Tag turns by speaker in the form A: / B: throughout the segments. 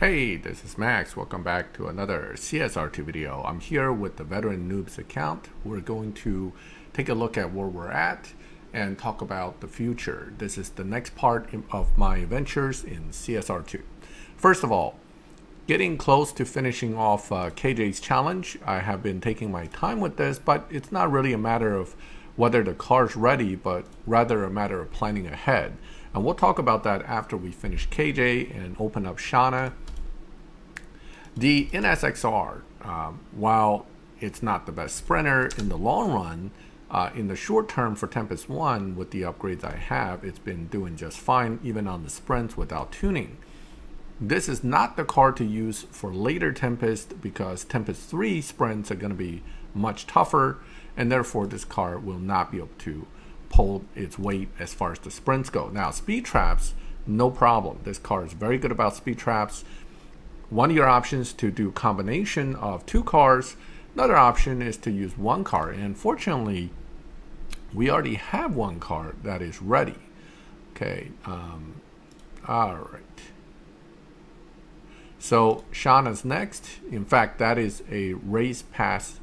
A: Hey, this is Max. Welcome back to another CSR2 video. I'm here with the veteran Noob's account. We're going to take a look at where we're at and talk about the future. This is the next part of my adventures in CSR2. First of all, getting close to finishing off KJ's challenge. I have been taking my time with this, but it's not really a matter of whether the car's ready, but rather a matter of planning ahead. And we'll talk about that after we finish KJ and open up Shauna. The NSXR, while it's not the best sprinter in the long run, in the short term for Tempest 1, with the upgrades I have, it's been doing just fine, even on the sprints without tuning. This is not the car to use for later Tempest because Tempest 3 sprints are going to be much tougher, and therefore this car will not be able to pull its weight as far as the sprints go. Now, speed traps, no problem. This car is very good about speed traps. One of your options to do combination of two cars. Another option is to use one car, and fortunately we already have one car that is ready. Okay, all right, so Shauna's next. In fact, that is a race pass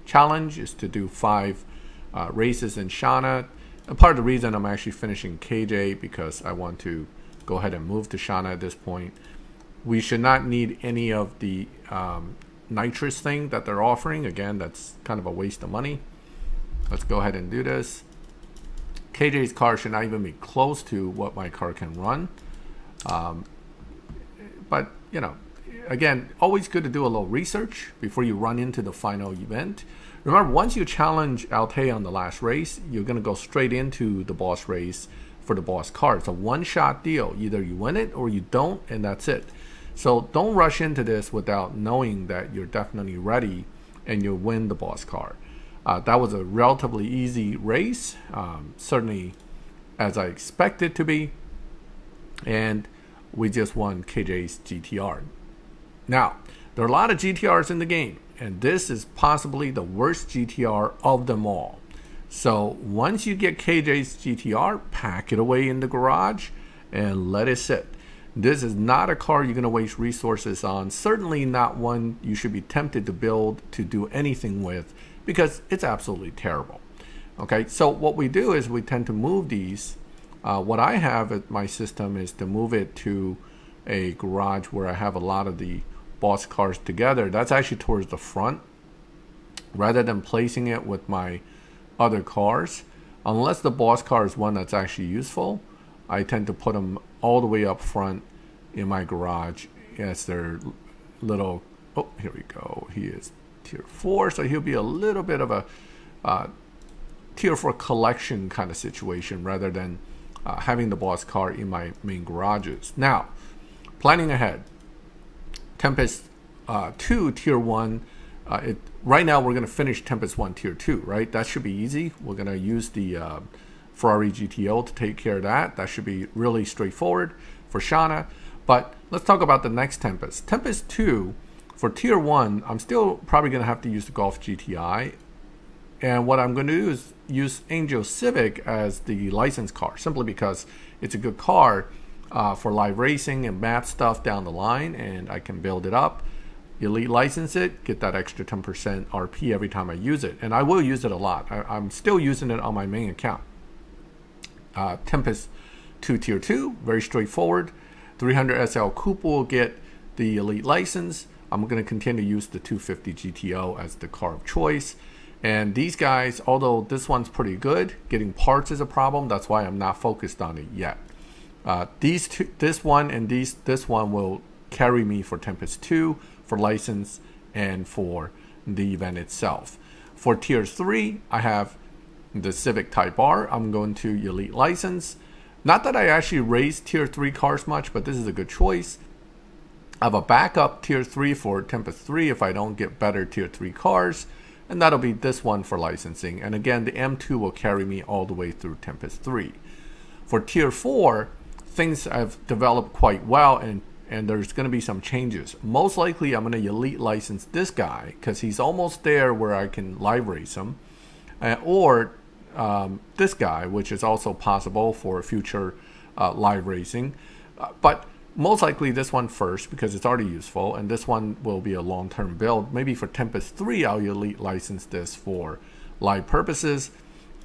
A: challenge, is to do 5 races in Shauna. And part of the reason I'm actually finishing KJ because I want to go ahead and move to Shauna at this point. We should not need any of the nitrous thing that they're offering. Again, that's kind of a waste of money. Let's go ahead and do this. KJ's car should not even be close to what my car can run. But, you know, again, always good to do a little research before you run into the final event. Remember, once you challenge Altea on the last race, you're going to go straight into the boss race for the boss car. It's a one-shot deal. Either you win it or you don't, and that's it. So don't rush into this without knowing that you're definitely ready and you'll win the boss car. That was a relatively easy race, certainly as I expected to be, and we just won KJ's GTR. Now, there are a lot of GTRs in the game, and this is possibly the worst GTR of them all. So once you get KJ's GTR, pack it away in the garage and let it sit. This is not a car you're going to waste resources on. Certainly not one you should be tempted to build to do anything with because it's absolutely terrible. Okay, so what we do is we tend to move these. What I have at my system is to move it to a garage where I have a lot of the boss cars together. That's actually towards the front rather than placing it with my other cars. Unless the boss car is one that's actually useful, I tend to put them all the way up front in my garage as their little, oh, here we go. He is tier 4, so he'll be a little bit of a tier 4 collection kind of situation rather than having the boss car in my main garages. Now, planning ahead. Tempest 2 tier 1. Right now we're going to finish Tempest 1 tier 2, right? That should be easy. We're going to use the Ferrari GTO to take care of that. That should be really straightforward for Shauna. But let's talk about the next Tempest. Tempest 2, for tier 1, I'm still probably going to have to use the Golf GTI. And what I'm going to do is use Angel Civic as the license car, simply because it's a good car for live racing and map stuff down the line, and I can build it up. Elite license it, get that extra 10% RP every time I use it. And I will use it a lot. I'm still using it on my main account. Tempest 2 tier 2, very straightforward. 300 SL Coupe will get the elite license. I'm going to continue to use the 250 GTO as the car of choice. And these guys, although this one's pretty good, getting parts is a problem. That's why I'm not focused on it yet. These two, this one and this one will carry me for Tempest 2 for license and for the event itself. For tier 3, I have the Civic Type R. I'm going to elite license. Not that I actually raise tier 3 cars much, but this is a good choice. I have a backup tier 3 for Tempest 3 if I don't get better tier 3 cars, and that'll be this one for licensing. And again, the M2 will carry me all the way through Tempest 3. For tier 4, things have developed quite well, and there's going to be some changes. Most likely I'm going to elite license this guy because he's almost there where I can live race him, or this guy, which is also possible for future live racing. But most likely this one first because it's already useful, and this one will be a long-term build. Maybe for Tempest 3, I'll elite license this for live purposes.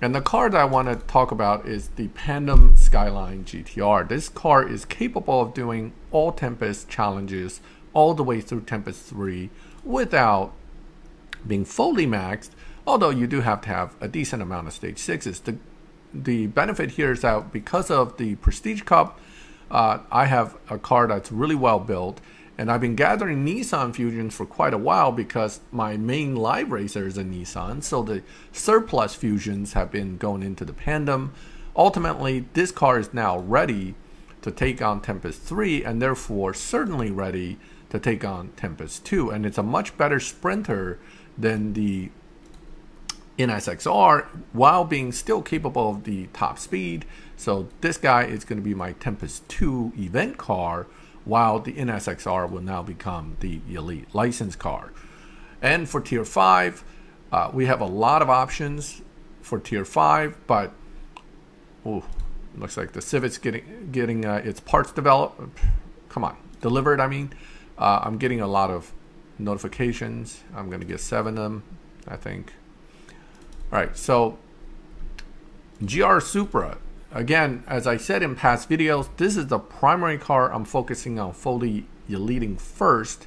A: And the car that I want to talk about is the Pandem Skyline GTR. This car is capable of doing all Tempest challenges all the way through Tempest 3 without being fully maxed, although you do have to have a decent amount of stage 6s. The benefit here is that because of the Prestige Cup, I have a car that's really well built, and I've been gathering Nissan Fusions for quite a while because my main live racer is a Nissan, so the surplus Fusions have been going into the Pandem. Ultimately, this car is now ready to take on Tempest 3, and therefore certainly ready to take on Tempest 2, and it's a much better sprinter than the NSXR while being still capable of the top speed. So this guy is going to be my Tempest 2 event car, while the NSXR will now become the elite license car. And for tier 5, we have a lot of options for tier 5, but looks like the Civic's getting its parts delivered. I mean, I'm getting a lot of notifications. I'm going to get 7 of them, I think. All right, so GR Supra. Again, as I said in past videos, this is the primary car I'm focusing on fully eliting first,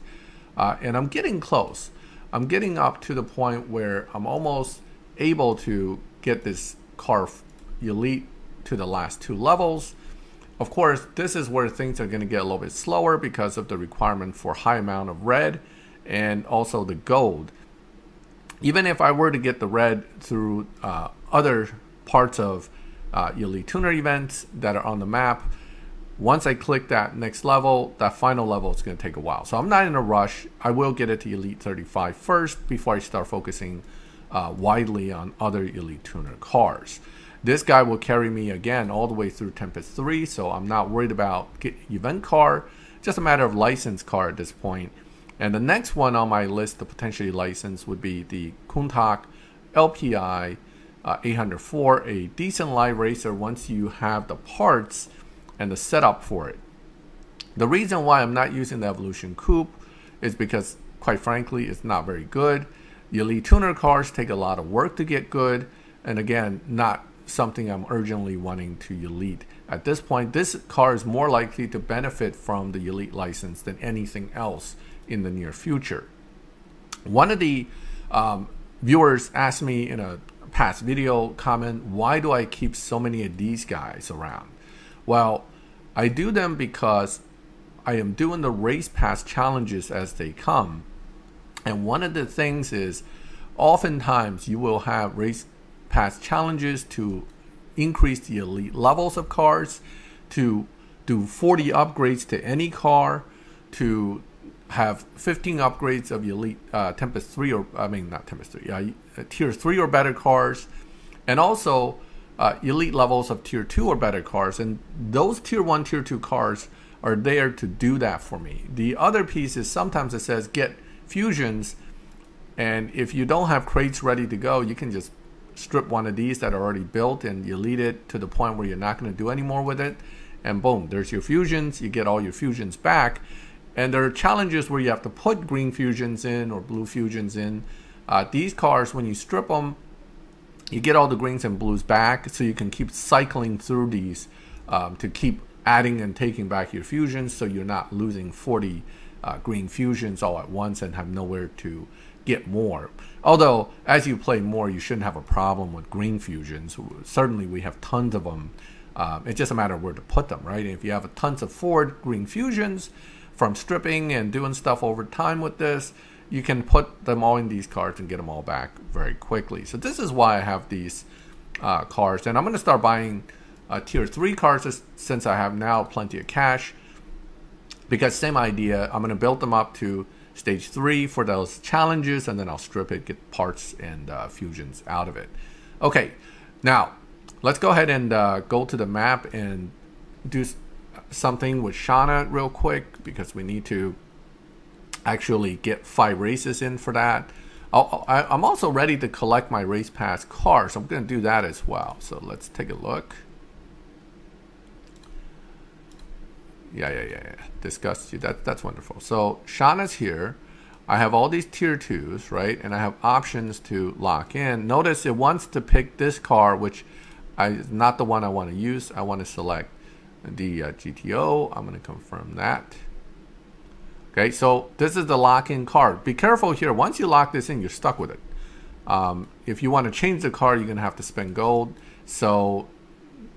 A: and I'm getting close. I'm getting up to the point where I'm almost able to get this car elite to the last 2 levels. Of course, this is where things are going to get a little bit slower because of the requirement for high amount of red and also the gold. Even if I were to get the red through other parts of elite tuner events that are on the map, once I click that next level, that final level is going to take a while. So I'm not in a rush. I will get it to elite 35 first before I start focusing widely on other elite tuner cars. This guy will carry me again all the way through Tempest 3, so I'm not worried about event car, just a matter of license car at this point. And the next one on my list to potentially license would be the Countach LPI 804, a decent live racer once you have the parts and the setup for it. The reason why I'm not using the Evolution Coupe is because, quite frankly, it's not very good. The elite tuner cars take a lot of work to get good, and again, not something I'm urgently wanting to elite. At this point, this car is more likely to benefit from the elite license than anything else in the near future. One of the viewers asked me in a past video comment, why do I keep so many of these guys around? Well, I do them because I am doing the race pass challenges as they come. And one of the things is, oftentimes you will have race pass challenges to increase the elite levels of cars, to do 40 upgrades to any car, to have 15 upgrades of elite Tempest 3, or I mean not Tempest 3, tier 3 or better cars, and also elite levels of tier 2 or better cars. And those tier 1, tier 2 cars are there to do that for me. The other piece is sometimes it says get fusions, and if you don't have crates ready to go, you can just strip one of these that are already built and elite it to the point where you're not going to do any more with it, and boom, there's your fusions. You get all your fusions back. And there are challenges where you have to put green fusions in or blue fusions in. These cars, when you strip them, you get all the greens and blues back, so you can keep cycling through these to keep adding and taking back your fusions, so you're not losing 40 green fusions all at once and have nowhere to get more. Although, as you play more, you shouldn't have a problem with green fusions. Certainly, we have tons of them. It's just a matter of where to put them, right? And if you have tons of forward green fusions from stripping and doing stuff over time with this, you can put them all in these cars and get them all back very quickly. So this is why I have these cars. And I'm going to start buying tier 3 cars since I have now plenty of cash. Because same idea, I'm going to build them up to stage 3 for those challenges, and then I'll strip it, get parts and fusions out of it. Okay, now let's go ahead and go to the map and do something with Shauna real quick, because we need to actually get 5 races in for that. I'm also ready to collect my race pass cars, so I'm going to do that as well. So let's take a look. Yeah. Disgust you. That's wonderful. So Shauna's here. I have all these tier 2s, right? And I have options to lock in. Notice it wants to pick this car, which is not the one I want to use. I want to select the GTO. I'm going to confirm that. Okay, so this is the lock-in car. Be careful here. Once you lock this in, you're stuck with it. If you want to change the car, you're going to have to spend gold. So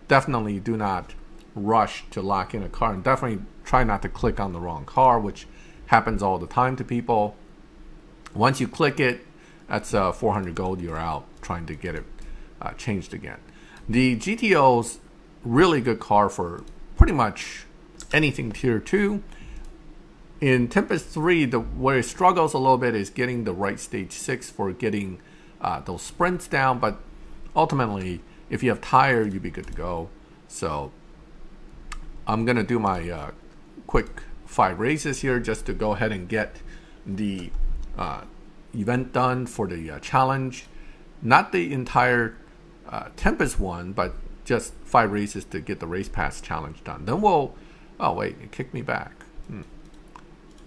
A: definitely do not rush to lock in a car. And definitely try not to click on the wrong car, which happens all the time to people. Once you click it, that's 400 gold. You're out trying to get it changed again. The GTO's really good car for pretty much anything tier 2. In Tempest 3, where it struggles a little bit is getting the right stage 6 for getting those sprints down. But ultimately, if you have tire, you'd be good to go. So I'm going to do my quick 5 races here just to go ahead and get the event done for the challenge. Not the entire Tempest one, but just 5 races to get the race pass challenge done. Then we'll, oh wait, it kicked me back.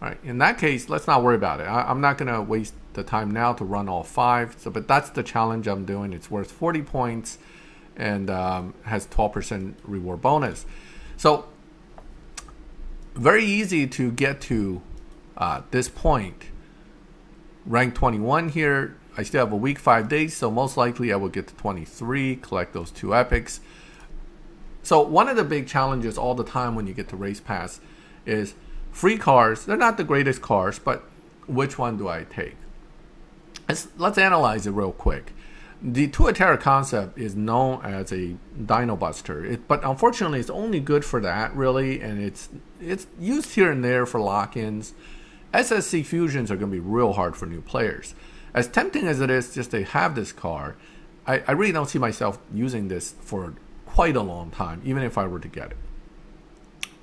A: All right, in that case, let's not worry about it. I'm not gonna waste the time now to run all 5. So, but that's the challenge I'm doing. It's worth 40 points and has 12% reward bonus. So very easy to get to this point. Rank 21 here. I still have a week, 5 days, so most likely I will get to 23, collect those 2 epics. So one of the big challenges all the time when you get to Race Pass is free cars. They're not the greatest cars, but which one do I take? Let's analyze it real quick. The Tuatara concept is known as a Dino Buster, but unfortunately it's only good for that really, and it's used here and there for lock-ins. SSC fusions are going to be real hard for new players. As tempting as it is just to have this car, I really don't see myself using this for quite a long time, even if I were to get it.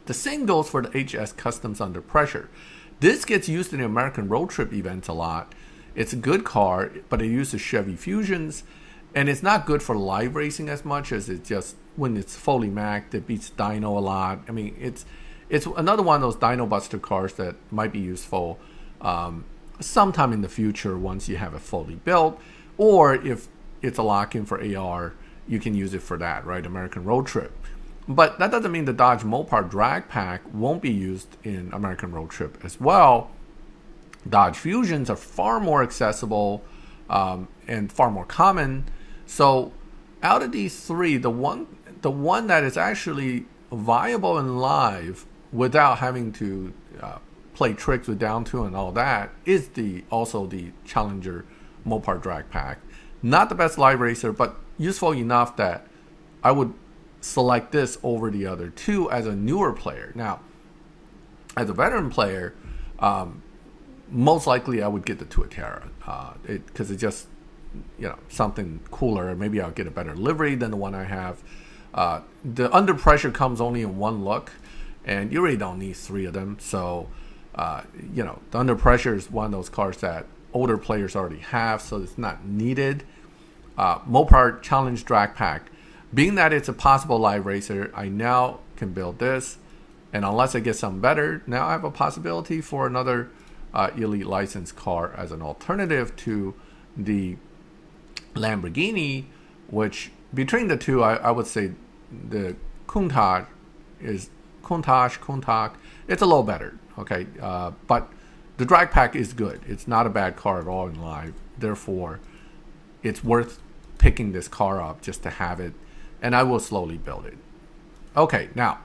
A: The same goes for the HS Customs Under Pressure. This gets used in the American Road Trip events a lot. It's a good car, but it uses Chevy Fusions, and it's not good for live racing as much as it just, when it's fully maxed, it beats Dyno a lot. I mean, it's another one of those Dino Buster cars that might be useful sometime in the future once you have it fully built, or if it's a lock-in for AR, you can use it for that, right? American Road Trip. But that doesn't mean the Dodge Mopar Drag Pack won't be used in American Road Trip as well. Dodge Fusions are far more accessible and far more common. So out of these 3, the one that is actually viable in live without having to play tricks with down 2 and all that is also the Challenger Mopar Drag Pack. Not the best live racer, but useful enough that I would select this over the other 2 as a newer player. Now, as a veteran player, most likely I would get the Tuatara because it's just, you know, something cooler. Maybe I'll get a better livery than the one I have. The Under Pressure comes only in 1 look, and you really don't need 3 of them. So, you know, the Under Pressure is one of those cars that older players already have, so it's not needed. Mopar Challenge Drag Pack. Being that it's a possible live racer, I now can build this, and unless I get something better, now I have a possibility for another elite licensed car as an alternative to the Lamborghini, which between the 2, I would say the Countach, it's a little better, okay? But the Drag Pack is good. It's not a bad car at all in live. Therefore, it's worth picking this car up just to have it, and I will slowly build it. Okay, now,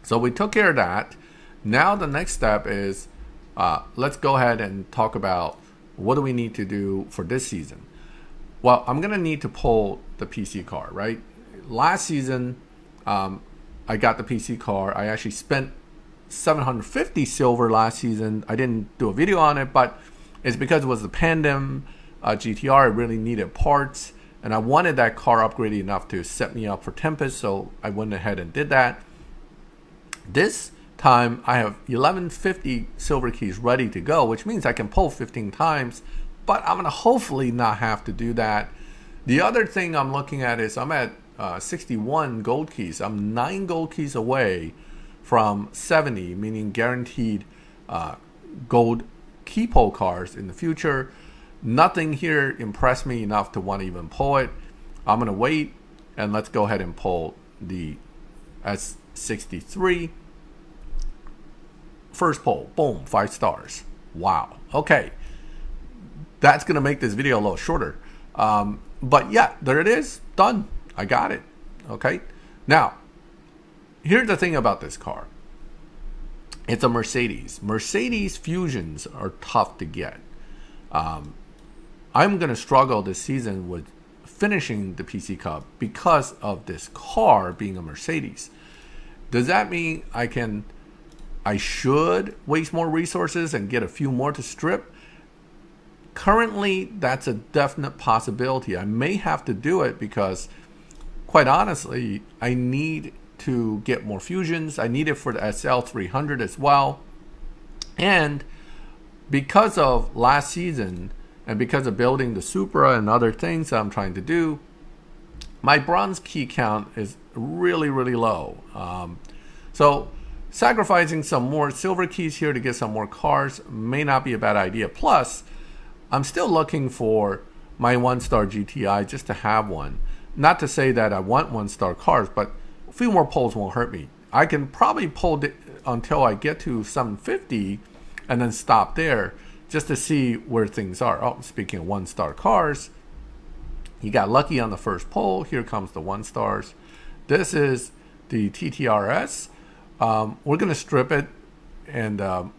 A: so we took care of that. Now the next step is let's go ahead and talk about what do we need to do for this season. Well, I'm gonna need to pull the PC car, right? Last season, I got the PC car. I actually spent 750 silver last season. I didn't do a video on it, but it's because it was the Pandem GTR. I really needed parts, and I wanted that car upgraded enough to set me up for Tempest, so I went ahead and did that. This time, I have 1150 silver keys ready to go, which means I can pull 15 times, but I'm going to hopefully not have to do that. The other thing I'm looking at is I'm at 61 gold keys. I'm 9 gold keys away from 70, meaning guaranteed gold key pull cards in the future. Nothing here impressed me enough to want to even pull it. I'm going to wait, and let's go ahead and pull the S63. First pull, boom, 5 stars. Wow. Okay. That's going to make this video a little shorter. But yeah, there it is. Done. I got it. Okay. Now, here's the thing about this car. It's a Mercedes. Mercedes Fusions are tough to get. I'm going to struggle this season with finishing the PC Cup because of this car being a Mercedes. Does that mean I should waste more resources and get a few more to strip? Currently, that's a definite possibility. I may have to do it because, quite honestly, I need to get more fusions. I need it for the SL300 as well. And because of last season and because of building the Supra and other things that I'm trying to do, my bronze key count is really, really low. So sacrificing some more silver keys here to get some more cars may not be a bad idea. Plus, I'm still looking for my 1-star GTI just to have one. Not to say that I want 1-star cars, but a few more pulls won't hurt me. I can probably pull it until I get to 750 and then stop there just to see where things are. Oh, speaking of 1-star cars, you got lucky on the first pull. Here comes the 1-stars. This is the TTRS. We're going to strip it and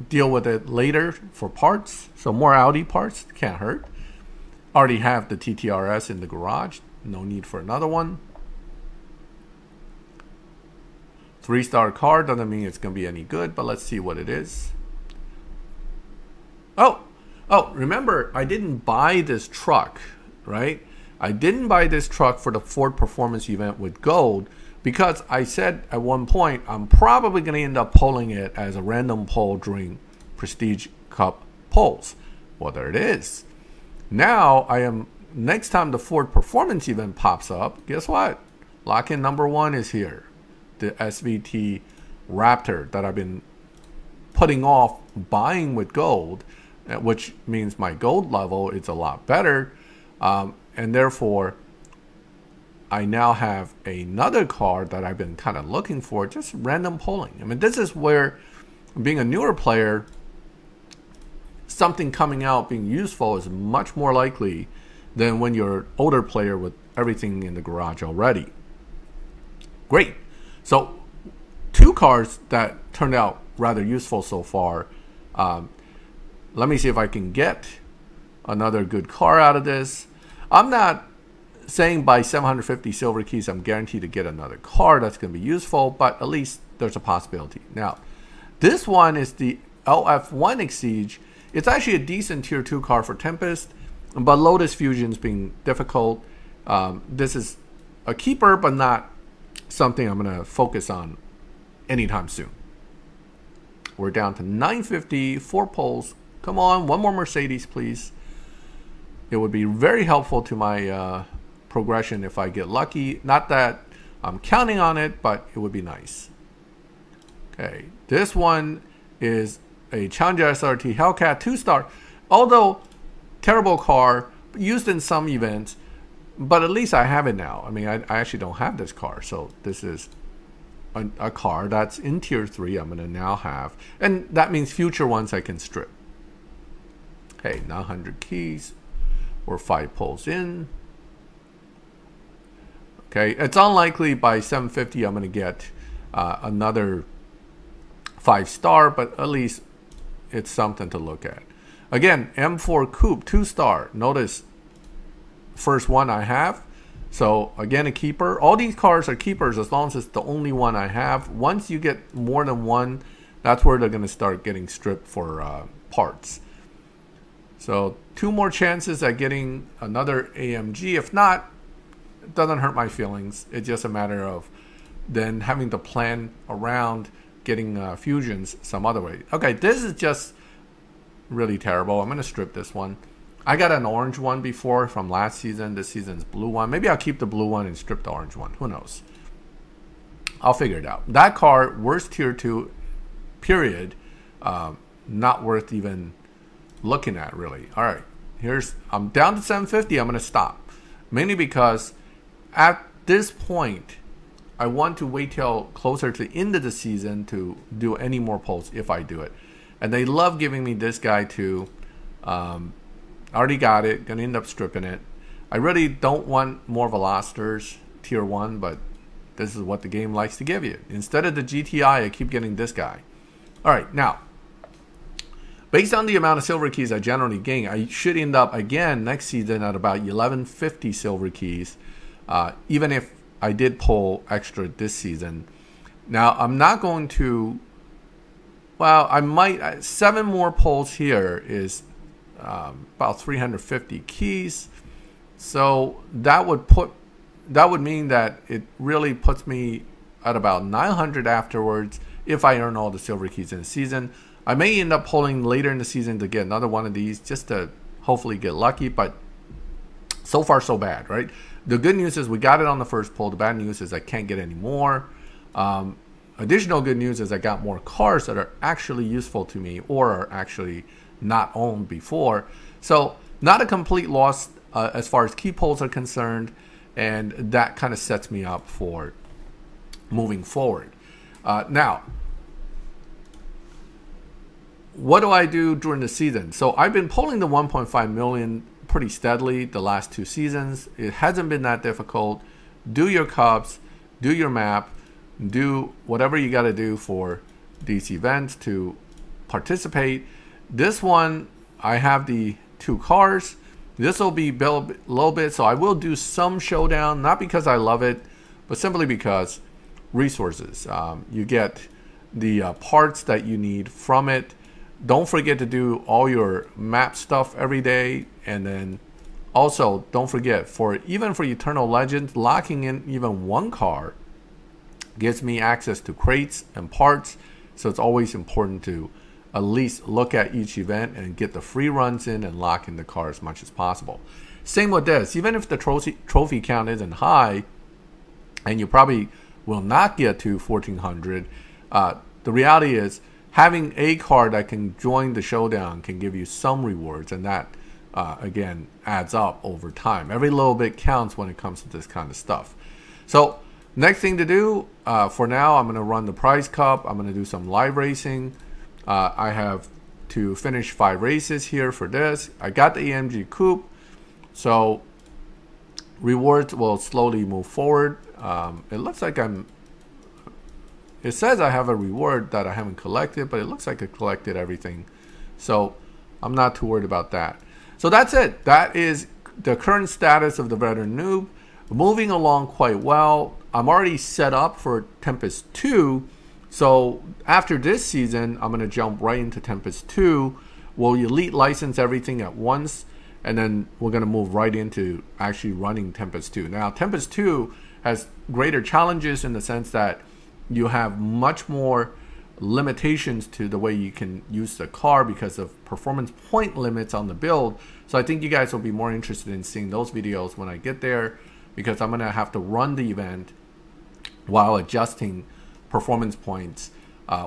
A: deal with it later for parts. So more Audi parts can't hurt. Already have the TTRS in the garage. No need for another one. 3-star car doesn't mean it's going to be any good, but let's see what it is. Oh, remember, I didn't buy this truck, right? I didn't buy this truck for the Ford Performance event with gold because I said at one point I'm probably going to end up pulling it as a random pull during Prestige Cup pulls. Well, there it is. Now next time the Ford Performance event pops up, guess what? Lock-in number 1 is here. The SVT Raptor that I've been putting off buying with gold, which means my gold level is a lot better. And therefore, I now have another car that I've been kind of looking for, just random pulling. I mean, this is where, being a newer player, something coming out being useful is much more likely than when you're an older player with everything in the garage already. Great. So 2 cars that turned out rather useful so far. Let me see if I can get another good car out of this. I'm not saying by 750 silver keys I'm guaranteed to get another car that's going to be useful, but at least there's a possibility. Now, this one is the LF1 Exige. It's actually a decent tier 2 car for Tempest, but Lotus Fusion's being difficult. This is a keeper, but not something I'm going to focus on anytime soon. We're down to 950, 4 pulls. Come on, one more Mercedes, please. It would be very helpful to my progression if I get lucky. Not that I'm counting on it, but it would be nice. Okay, this one is a Challenger SRT Hellcat 2-star. Although, terrible car, used in some events, but at least I have it now. I mean, I actually don't have this car, so this is a car that's in tier 3 I'm going to now have. And that means future ones I can strip. Okay, 900 keys. We're 5 pulls in. Okay, it's unlikely by 750 I'm going to get another 5-star, but at least it's something to look at. Again, M4 Coupe 2-star. Notice first one I have. So again, a keeper. All these cars are keepers as long as it's the only one I have. Once you get more than one, that's where they're going to start getting stripped for parts. So 2 more chances at getting another AMG. If not, it doesn't hurt my feelings. It's just a matter of then having to plan around getting fusions some other way. Okay, this is just really terrible. I'm going to strip this one. I got an orange one before from last season. This season's blue one. Maybe I'll keep the blue one and strip the orange one. Who knows? I'll figure it out. That car, worst tier 2, period. Not worth even looking at, really. All right, I'm down to 750. I'm going to stop. Mainly because at this point, I want to wait till closer to the end of the season to do any more polls if I do it. And they love giving me this guy too. Already got it. Going to end up stripping it. I really don't want more Velocitors tier 1, but this is what the game likes to give you. Instead of the GTI, I keep getting this guy. All right, now, based on the amount of silver keys I generally gain, I should end up again next season at about 1150 silver keys, even if I did pull extra this season. Now, I'm not going to, well, I might, 7 more pulls here is about 350 keys. So that would mean that it really puts me at about 900 afterwards if I earn all the silver keys in the season. I may end up pulling later in the season to get another one of these just to hopefully get lucky, but so far so bad, right? The good news is we got it on the first pull. The bad news is I can't get any more. Additional good news is I got more cars that are actually useful to me or are actually not owned before. So not a complete loss as far as key pulls are concerned, and that kind of sets me up for moving forward. Now, what do I do during the season? So I've been pulling the 1.5 million pretty steadily the last 2 seasons. It hasn't been that difficult. Do your cups, do your map, do whatever you got to do for these events to participate. This one, I have the 2 cars. This will be built a little bit, so I will do some showdown, not because I love it, but simply because resources. You get the parts that you need from it. Don't forget to do all your map stuff every day, and then also don't forget, even for Eternal Legends, locking in even 1 car gives me access to crates and parts. So it's always important to at least look at each event and get the free runs in and lock in the car as much as possible. Same with this. Even if the trophy count isn't high, and you probably will not get to 1400, the reality is having a car that can join the showdown can give you some rewards, and that again adds up over time. Every little bit counts when it comes to this kind of stuff. So next thing to do, for now, I'm going to run the prize cup. I'm going to do some live racing. I have to finish 5 races here for this. I got the AMG coupe, so rewards will slowly move forward. It looks like it says I have a reward that I haven't collected, but it looks like I collected everything, so I'm not too worried about that. So that's it. That is the current status of the Veteran Noob. Moving along quite well. I'm already set up for Tempest 2. So after this season, I'm going to jump right into Tempest 2. We'll elite license everything at once, and then we're going to move right into actually running Tempest 2. Now, Tempest 2 has greater challenges in the sense that you have much more limitations to the way you can use the car because of performance point limits on the build. So I think you guys will be more interested in seeing those videos when I get there, because I'm going to have to run the event while adjusting performance points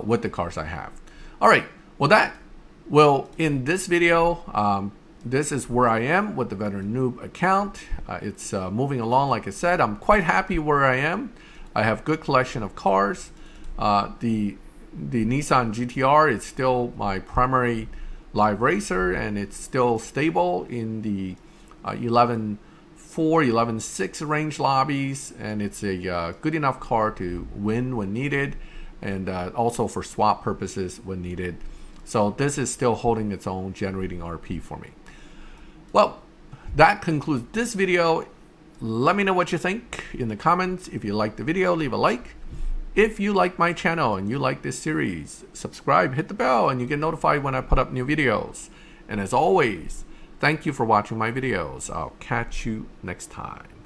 A: with the cars I have. All right, well, that will end this video. This is where I am with the Veteran Noob account. It's moving along. Like I said, I'm quite happy where I am. I have good collection of cars. The Nissan GTR is still my primary live racer, and it's still stable in the 11.4, 11.6 range lobbies, and it's a good enough car to win when needed, and also for swap purposes when needed. So this is still holding its own, generating RP for me. Well, that concludes this video. Let me know what you think in the comments. If you like the video, leave a like. If you like my channel and you like this series, subscribe, hit the bell, and you get notified when I put up new videos. And as always, thank you for watching my videos. I'll catch you next time.